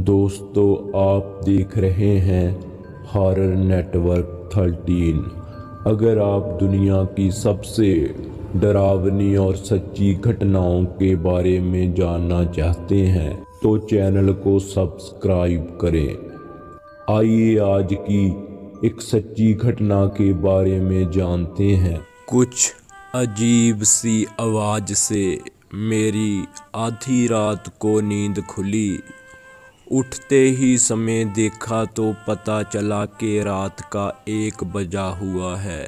दोस्तों, आप देख रहे हैं हॉरर नेटवर्क 13। अगर आप दुनिया की सबसे डरावनी और सच्ची घटनाओं के बारे में जानना चाहते हैं तो चैनल को सब्सक्राइब करें। आइए आज की एक सच्ची घटना के बारे में जानते हैं। कुछ अजीब सी आवाज़ से मेरी आधी रात को नींद खुली। उठते ही समय देखा तो पता चला कि रात का 1 बजा हुआ है।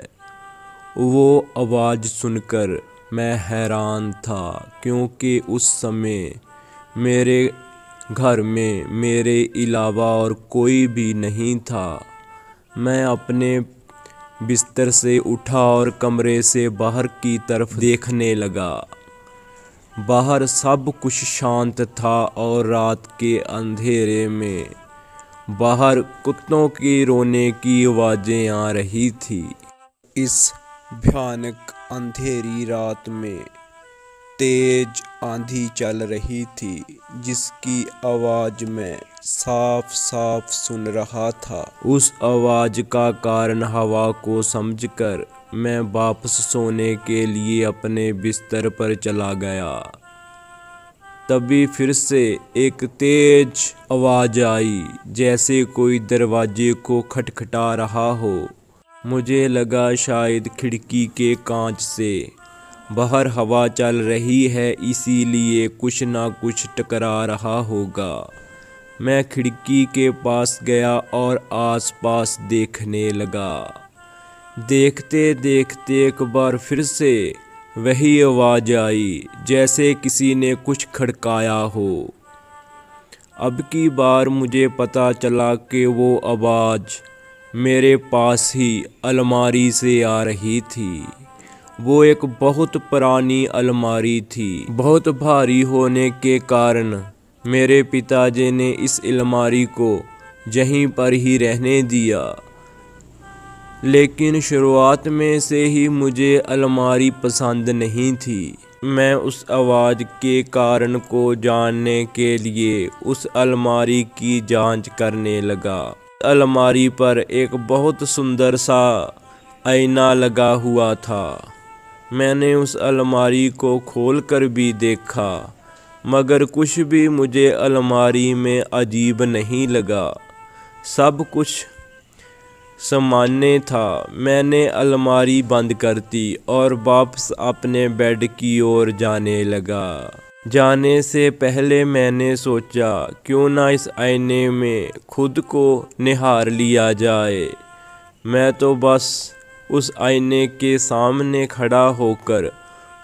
वो आवाज़ सुनकर मैं हैरान था, क्योंकि उस समय मेरे घर में मेरे अलावा और कोई भी नहीं था। मैं अपने बिस्तर से उठा और कमरे से बाहर की तरफ देखने लगा। बाहर सब कुछ शांत था और रात के अंधेरे में बाहर कुत्तों के रोने की आवाज़ें आ रही थी। इस भयानक अंधेरी रात में तेज आंधी चल रही थी, जिसकी आवाज़ मैं साफ साफ सुन रहा था। उस आवाज़ का कारण हवा को समझकर मैं वापस सोने के लिए अपने बिस्तर पर चला गया। तभी फिर से एक तेज आवाज़ आई, जैसे कोई दरवाजे को खटखटा रहा हो। मुझे लगा शायद खिड़की के कांच से बाहर हवा चल रही है, इसीलिए कुछ ना कुछ टकरा रहा होगा। मैं खिड़की के पास गया और आसपास देखने लगा। देखते देखते एक बार फिर से वही आवाज़ आई, जैसे किसी ने कुछ खड़काया हो। अब की बार मुझे पता चला कि वो आवाज़ मेरे पास ही अलमारी से आ रही थी। वो एक बहुत पुरानी अलमारी थी। बहुत भारी होने के कारण मेरे पिताजी ने इस अलमारी को यहीं पर ही रहने दिया। लेकिन शुरुआत में से ही मुझे अलमारी पसंद नहीं थी। मैं उस आवाज़ के कारण को जानने के लिए उस अलमारी की जांच करने लगा। अलमारी पर एक बहुत सुंदर सा आईना लगा हुआ था। मैंने उस अलमारी को खोलकर भी देखा, मगर कुछ भी मुझे अलमारी में अजीब नहीं लगा। सब कुछ सामान्य था। मैंने अलमारी बंद कर दी और वापस अपने बेड की ओर जाने लगा। जाने से पहले मैंने सोचा, क्यों ना इस आईने में खुद को निहार लिया जाए। मैं तो बस उस आईने के सामने खड़ा होकर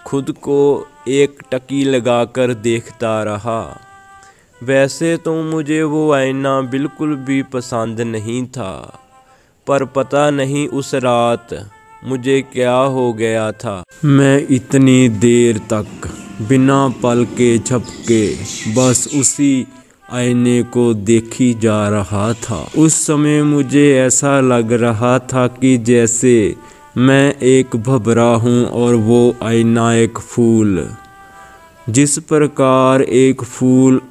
खुद को एक टकी लगाकर देखता रहा। वैसे तो मुझे वो आईना बिल्कुल भी पसंद नहीं था, पर पता नहीं उस रात मुझे क्या हो गया था। मैं इतनी देर तक बिना पल के झपके बस उसी आईने को देखी जा रहा था। उस समय मुझे ऐसा लग रहा था कि जैसे मैं एक भंवरा हूँ और वो आईना एक फूल। जिस प्रकार एक फूल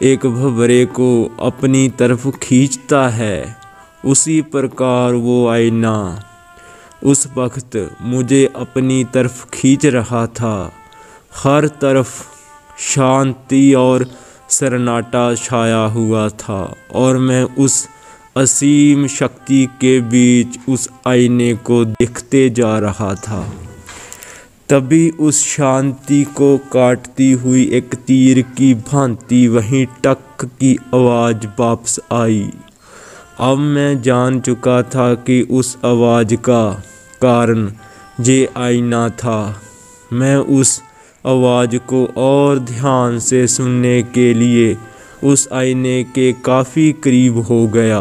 एक भंवरे को अपनी तरफ खींचता है, उसी प्रकार वो आईना उस वक्त मुझे अपनी तरफ खींच रहा था। हर तरफ शांति और सन्नाटा छाया हुआ था और मैं उस असीम शक्ति के बीच उस आईने को देखते जा रहा था। तभी उस शांति को काटती हुई एक तीर की भांति वहीं टक की आवाज़ वापस आई। अब मैं जान चुका था कि उस आवाज़ का कारण ये आईना था। मैं उस आवाज़ को और ध्यान से सुनने के लिए उस आईने के काफ़ी करीब हो गया।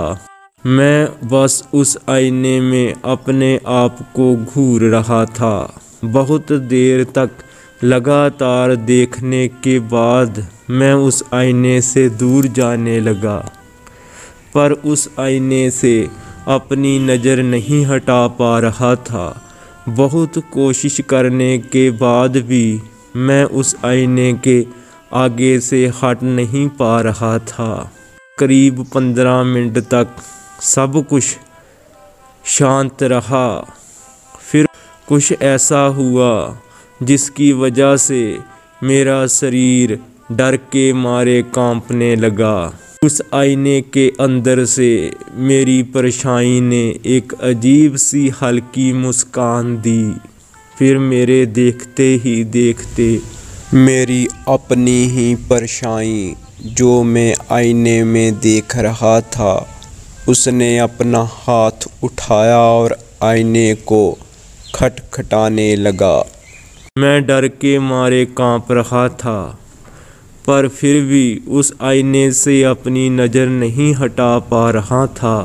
मैं बस उस आईने में अपने आप को घूर रहा था। बहुत देर तक लगातार देखने के बाद मैं उस आईने से दूर जाने लगा, पर उस आईने से अपनी नज़र नहीं हटा पा रहा था। बहुत कोशिश करने के बाद भी मैं उस आईने के आगे से हट नहीं पा रहा था। करीब 15 मिनट तक सब कुछ शांत रहा। फिर कुछ ऐसा हुआ जिसकी वजह से मेरा शरीर डर के मारे कांपने लगा। उस आईने के अंदर से मेरी परछाई ने एक अजीब सी हल्की मुस्कान दी। फिर मेरे देखते ही देखते मेरी अपनी ही परछाई जो मैं आईने में देख रहा था, उसने अपना हाथ उठाया और आईने को खटखटाने लगा। मैं डर के मारे कांप रहा था, पर फिर भी उस आईने से अपनी नज़र नहीं हटा पा रहा था।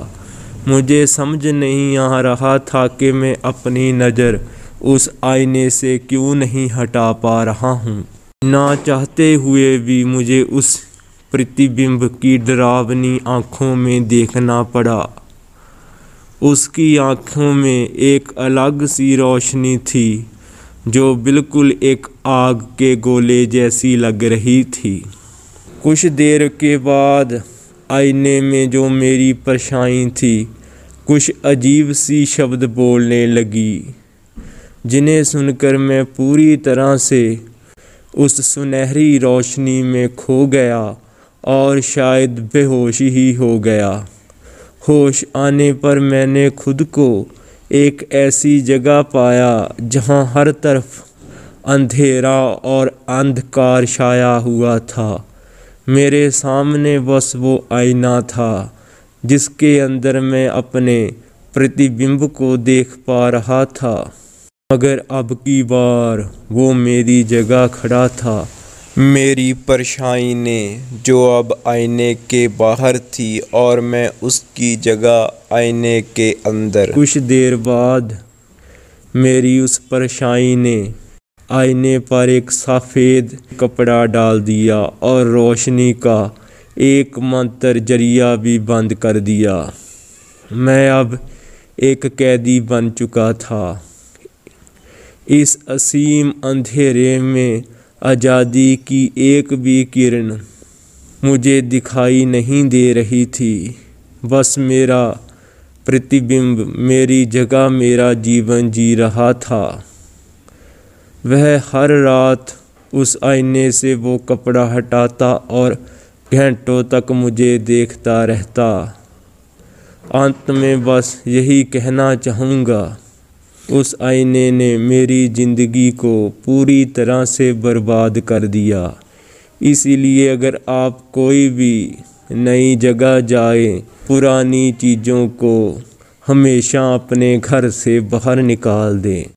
मुझे समझ नहीं आ रहा था कि मैं अपनी नज़र उस आईने से क्यों नहीं हटा पा रहा हूँ। ना चाहते हुए भी मुझे उस प्रतिबिंब की डरावनी आँखों में देखना पड़ा। उसकी आँखों में एक अलग सी रोशनी थी जो बिल्कुल एक आग के गोले जैसी लग रही थी। कुछ देर के बाद आईने में जो मेरी परछाई थी कुछ अजीब सी शब्द बोलने लगी, जिन्हें सुनकर मैं पूरी तरह से उस सुनहरी रोशनी में खो गया और शायद बेहोश ही हो गया। होश आने पर मैंने खुद को एक ऐसी जगह पाया जहां हर तरफ अंधेरा और अंधकार छाया हुआ था। मेरे सामने बस वो आईना था जिसके अंदर मैं अपने प्रतिबिंब को देख पा रहा था, मगर अब की बार वो मेरी जगह खड़ा था। मेरी परछाई ने जो अब आईने के बाहर थी और मैं उसकी जगह आईने के अंदर। कुछ देर बाद मेरी उस परछाई ने आईने पर एक सफ़ेद कपड़ा डाल दिया और रोशनी का एकमात्र जरिया भी बंद कर दिया। मैं अब एक कैदी बन चुका था। इस असीम अंधेरे में आज़ादी की एक भी किरण मुझे दिखाई नहीं दे रही थी। बस मेरा प्रतिबिंब मेरी जगह मेरा जीवन जी रहा था। वह हर रात उस आईने से वो कपड़ा हटाता और घंटों तक मुझे देखता रहता। अंत में बस यही कहना चाहूँगा, उस आईने ने मेरी ज़िंदगी को पूरी तरह से बर्बाद कर दिया। इसीलिए अगर आप कोई भी नई जगह जाएं, पुरानी चीज़ों को हमेशा अपने घर से बाहर निकाल दें।